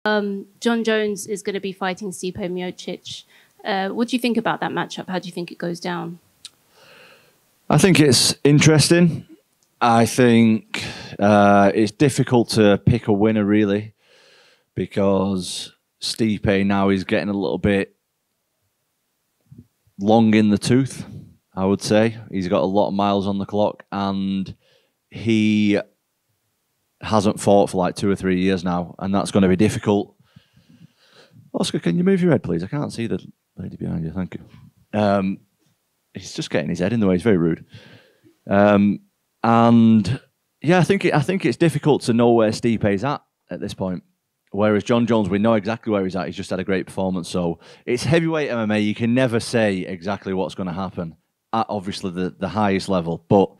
Jon Jones is going to be fighting Stipe Miocic. What do you think about that matchup? How do you think it goes down? I think it's interesting. I think it's difficult to pick a winner, really, because Stipe now is getting a little bit long in the tooth, I would say. He's got a lot of miles on the clock, and he hasn't fought for like 2 or 3 years now, and that's going to be difficult. Oscar, can you move your head, please? I can't see the lady behind you. Thank you. He's just getting his head in the way. He's very rude. And yeah, I think it's difficult to know where Stipe's at this point. Whereas Jon Jones, we know exactly where he's at. He's just had a great performance. So it's heavyweight MMA. You can never say exactly what's going to happen at obviously the highest level. But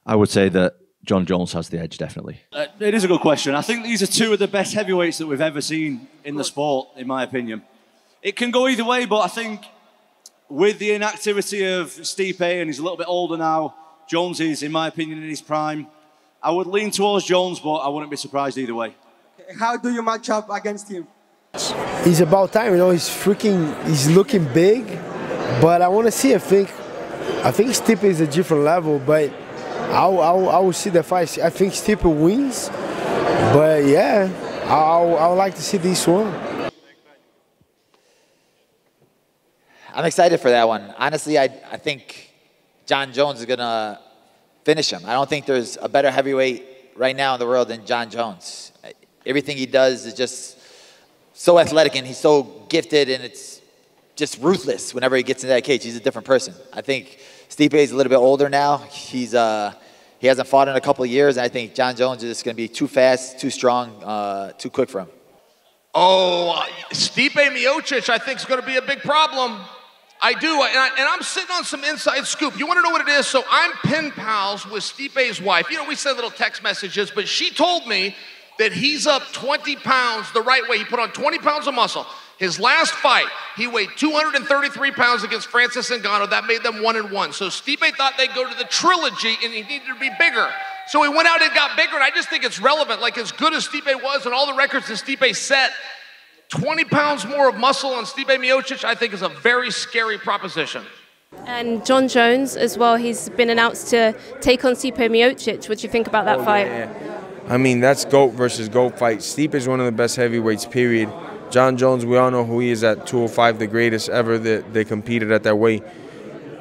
I would say that Jon Jones has the edge, definitely. It is a good question. I think these are two of the best heavyweights that we've ever seen in the sport, in my opinion. It can go either way, but I think with the inactivity of Stipe, and he's a little bit older now, Jones is, in my opinion, in his prime. I would lean towards Jones, but I wouldn't be surprised either way. How do you match up against him? He's about time, you know. He's looking big, but I want to see. I think Stipe is a different level, but I will see the fight. I think Stipe wins, but yeah, I would like to see this one. I'm excited for that one. Honestly, I think Jon Jones is gonna finish him. I don't think there's a better heavyweight right now in the world than Jon Jones. Everything he does is just so athletic, and he's so gifted, and it's just ruthless whenever he gets into that cage. He's a different person. I think Stipe is a little bit older now. He hasn't fought in a couple of years, and I think Jon Jones is just going to be too fast, too strong, too quick for him. Oh, Stipe Miocic, I think, is going to be a big problem. I do, and I'm sitting on some inside scoop. You want to know what it is? So I'm pen pals with Stipe's wife. You know, we send little text messages, but she told me that he's up 20 pounds the right way. He put on 20 pounds of muscle. His last fight, he weighed 233 pounds against Francis Ngannou. That made them 1-1. So Stipe thought they'd go to the trilogy, and he needed to be bigger. So he went out and got bigger, and I just think it's relevant. Like, as good as Stipe was and all the records that Stipe set, 20 pounds more of muscle on Stipe Miocic, I think, is a very scary proposition. And Jon Jones as well, he's been announced to take on Stipe Miocic. What do you think about that fight? Yeah. I mean, that's GOAT versus GOAT fight. Stipe is one of the best heavyweights, period. Jon Jones, we all know who he is at 205, the greatest ever that they competed at that weight.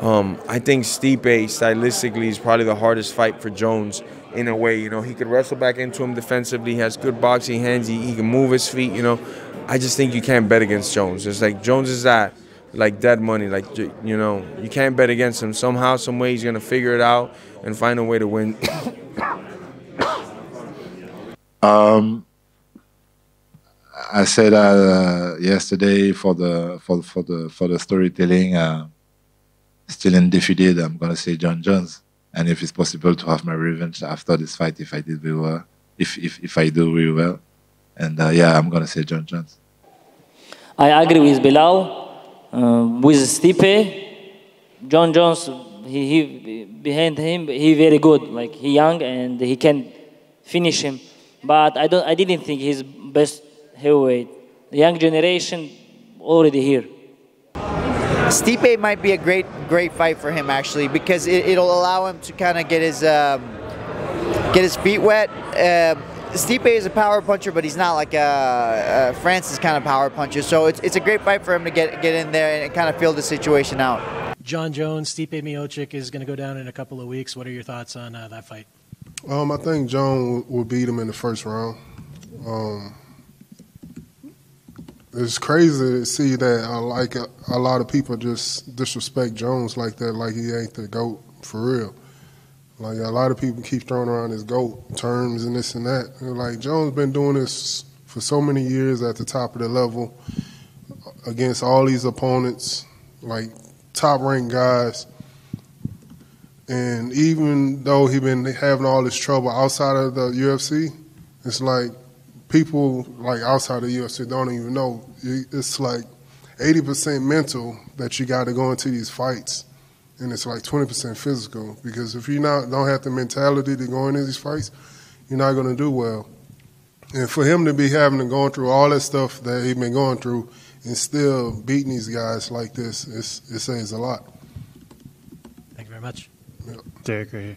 I think Stipe, stylistically, is probably the hardest fight for Jones in a way. You know, he could wrestle back into him defensively. He has good boxing hands. He can move his feet, you know. I just think you can't bet against Jones. It's like Jones is that, like dead money. Like, you know, you can't bet against him. Somehow, some way, he's going to figure it out and find a way to win. I said yesterday for the storytelling, still undefeated. I'm gonna say Jon Jones, and if it's possible to have my revenge after this fight, if I did very well, if I do very well, and yeah, I'm gonna say Jon Jones. I agree with Belal. With Stipe, Jon Jones, he behind him, he very good. Like, he young and he can finish him. But I didn't think he's best heavyweight. The young generation already here. Stipe might be a great fight for him, actually, because it'll allow him to kind of get his feet wet. Stipe is a power puncher, but he's not like a Francis kind of power puncher. So it's a great fight for him to get in there and kind of feel the situation out. Jon Jones, Stipe Miocic is going to go down in a couple of weeks. What are your thoughts on that fight? I think Jon will beat him in the first round. It's crazy to see that a lot of people just disrespect Jones like that, like he ain't the GOAT for real. Like, a lot of people keep throwing around his GOAT terms and this and that. And like, Jones been doing this for so many years at the top of the level against all these opponents, like top-ranked guys. And even though he been having all this trouble outside of the UFC, it's like people like outside of the UFC don't even know. It's like 80% mental that you got to go into these fights, and it's like 20% physical. Because if you don't have the mentality to go into these fights, you're not going to do well. And for him to be having to go through all that stuff that he's been going through and still beating these guys like this, it says a lot. Thank you very much. Yeah. Derrick right here.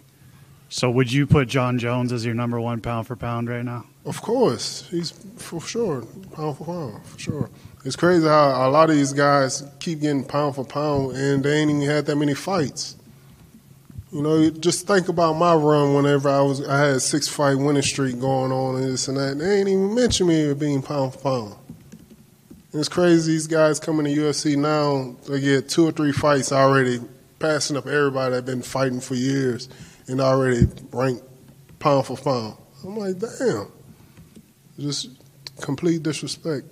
So would you put Jon Jones as your #1 pound for pound right now? Of course. He's for sure, pound for pound, for sure. It's crazy how a lot of these guys keep getting pound for pound and they ain't even had that many fights. You know, just think about my run whenever I had a 6-fight winning streak going on and this and that. They ain't even mention me being pound for pound. And it's crazy these guys coming to UFC now, they get 2 or 3 fights already, passing up everybody that been fighting for years and already ranked pound for pound. I'm like, damn. Just complete disrespect.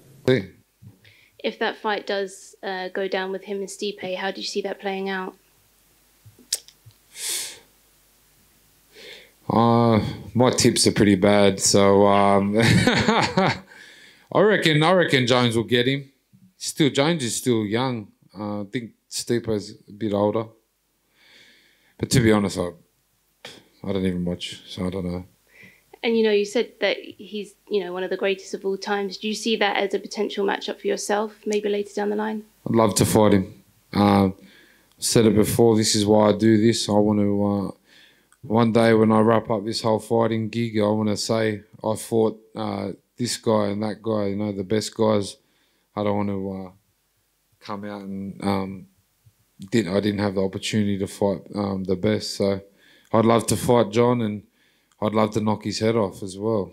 If that fight does go down with him and Stipe, how do you see that playing out? My tips are pretty bad, so I reckon Jones will get him. Jones is still young. I think Stipe's a bit older. But to be honest, I don't even watch, so I don't know. And you said that he's one of the greatest of all times. Do you see that as a potential matchup for yourself, maybe later down the line? I'd love to fight him. I said it before. This is why I do this. I want to. One day when I wrap up this whole fighting gig, I want to say I fought this guy and that guy, the best guys. I don't want to come out and I didn't have the opportunity to fight the best. So I'd love to fight Jon and I'd love to knock his head off as well.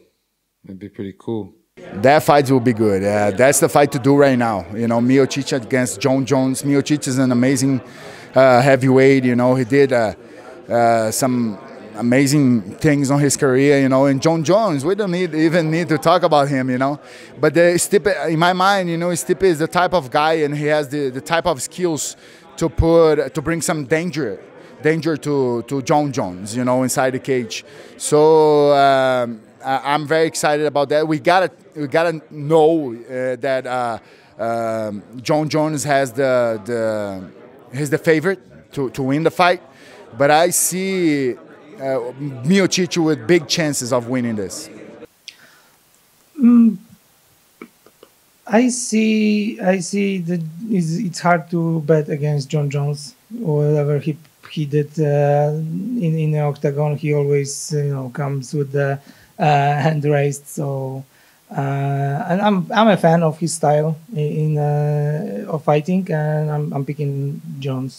It'd be pretty cool. That fight will be good. That's the fight to do right now. Miocic against Jon Jones. Miocic is an amazing heavyweight. He did some amazing things on his career. And Jon Jones, we don't even need to talk about him. But Stipe, in my mind, Stipe is the type of guy, and he has the type of skills to bring some danger to Jon Jones, inside the cage. So I'm very excited about that. We gotta know that Jon Jones he's the favorite to win the fight, but I see Miocic with big chances of winning this. I see that it's hard to bet against Jon Jones. Whatever he did in the octagon, he always comes with the hand raised. So and I'm a fan of his style of fighting, and I'm picking Jon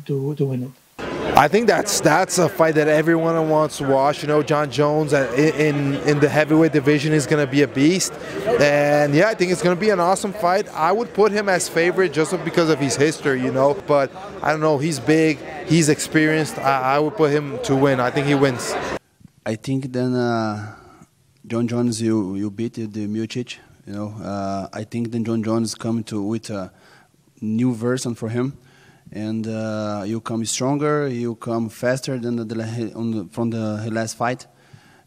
to win it. I think that's a fight that everyone wants to watch. Jon Jones in the heavyweight division is going to be a beast. And yeah, I think it's going to be an awesome fight. I would put him as favorite just because of his history, But I don't know, he's big, he's experienced. I would put him to win. I think he wins. I think then Jon Jones you beat the Miocic. I think then Jon Jones come with a new version for him. And you come stronger, you come faster than from the last fight,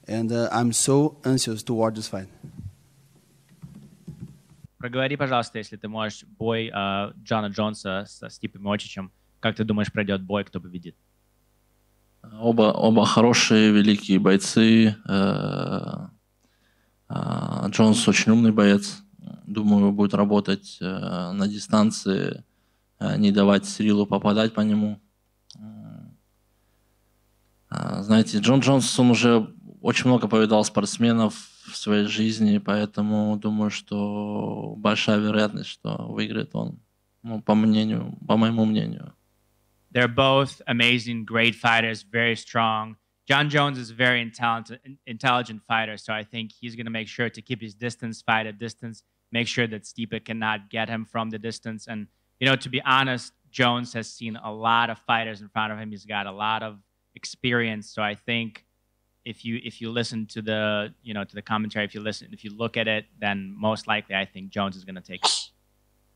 and I'm so anxious to watch this fight. Проговори, пожалуйста, если ты можешь, бой Джона Джонса со Стипе Миочичем. Как ты думаешь, пройдет бой, кто победит? Оба хорошие, великие бойцы. Джонс очень умный боец. Думаю, будет работать на дистанции. Не давать Цирилу попадать по нему. Знаете, Jon Jones, он уже очень много повидал спортсменов в своей жизни, поэтому думаю, что большая вероятность, что выиграет он. По моему мнению. They're both amazing, great fighters, very strong. Jon Jones is a very intelligent fighter, so I think he's going to make sure to keep his distance, fight at distance, make sure that Stipe cannot get him from the distance. And to be honest, Jones has seen a lot of fighters in front of him. He's got a lot of experience. So I think if you listen to the to the commentary, if you look at it, then most likely I think Jones is going to take it.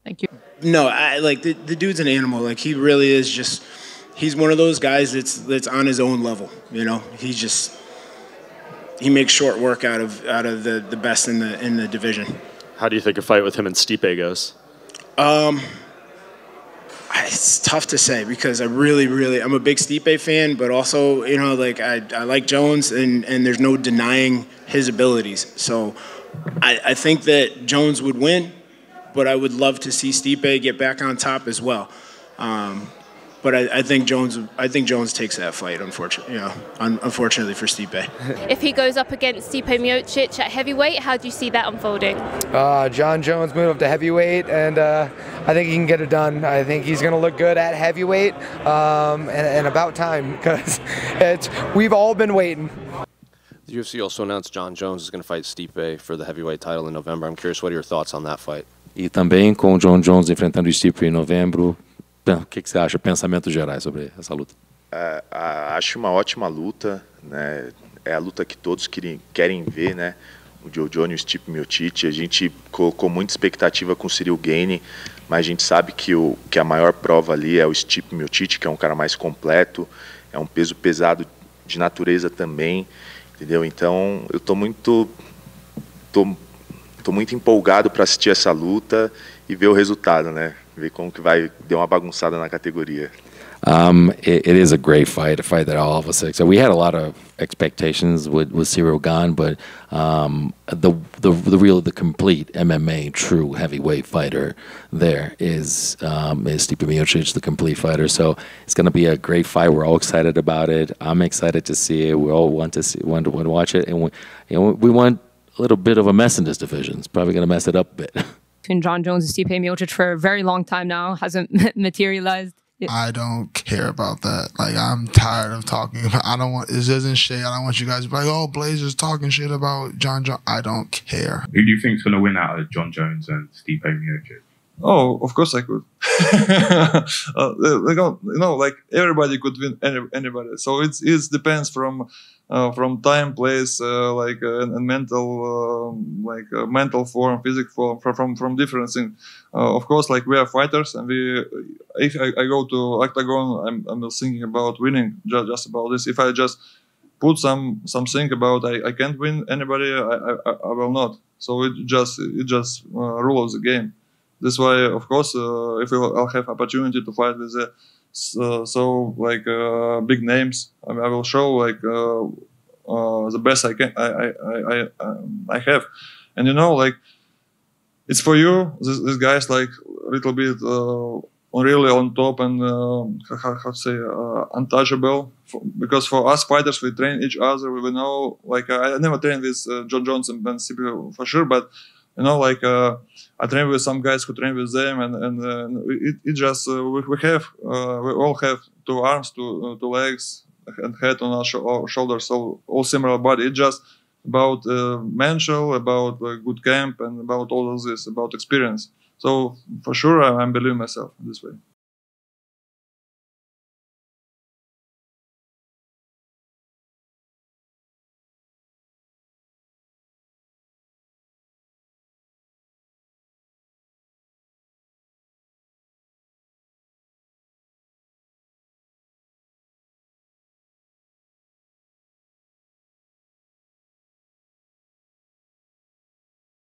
Thank you. No, the dude's an animal. Like, he really is just. He's one of those guys that's on his own level. He makes short work out of the best in the division. How do you think a fight with him and Stipe goes? It's tough to say because I'm a big Stipe fan, but also, you know, like I like Jones and there's no denying his abilities. So I think that Jones would win, but I would love to see Stipe get back on top as well. But I think Jones takes that fight, unfortunately for Stipe. If he goes up against Stipe Miocic at heavyweight, how do you see that unfolding? Jon Jones moved up to heavyweight, and I think he can get it done. I think he's going to look good at heavyweight, and about time, because we've all been waiting. The UFC also announced Jon Jones is going to fight Stipe for the heavyweight title in November. I'm curious, what are your thoughts on that fight? E também com o Jon Jones enfrentando o Stipe em novembro. O que você acha? Pensamentos gerais sobre essa luta? Acho uma ótima luta, né? É a luta que todos querem ver, né? O Jojo e o Stipe Miocic. A gente colocou muita expectativa com o Ciryl Gane, mas a gente sabe que a maior prova ali é o Stipe Miocic, que é um cara mais completo, é um peso pesado de natureza também, entendeu? Então eu tô muito empolgado para assistir essa luta e ver o resultado, né? Ver como que vai dar uma bagunçada na categoria. It is a great fight, a fight that all of us. So we had a lot of expectations with Ciryl Gane, but the complete MMA true heavyweight fighter there is Stipe Miocic, the complete fighter. So it's going to be a great fight. We're all excited about it. I'm excited to see it. We all want to watch it, and we want a little bit of a mess in this division. It's probably going to mess it up a bit. Between Jon Jones and Stipe Miocic for a very long time now, hasn't materialized. I don't care about that. Like, I'm tired of talking about. I don't want. It doesn't shade. I don't want you guys to be like, "Oh, Blaydes is talking shit about Jon Jones." I don't care. Who do you think's going to win out of Jon Jones and Stipe Miocic? Oh, of course I could. Like everybody could win anybody. So it depends from time, place, and mental, mental form, physical form, from different things. Of course, like we are fighters, and if I go to octagon, I'm not thinking about winning, just about this. If I just put something about I can't win anybody, I will not. So it just rule of the game. That's why, of course, if I'll have opportunity to fight with big names, I will show the best I can. I have, and it's for you. This guy's like a little bit really on top and how to say untouchable. Because for us fighters, we train each other. We know. I never trained with Jon Jones and Ben Stipe for sure, but. I train with some guys who train with them, and it just we all have two arms, two legs, and head on our shoulders, so all similar body. It's just about mental, about good camp, and about all of this, about experience. So for sure, I believe myself in this way.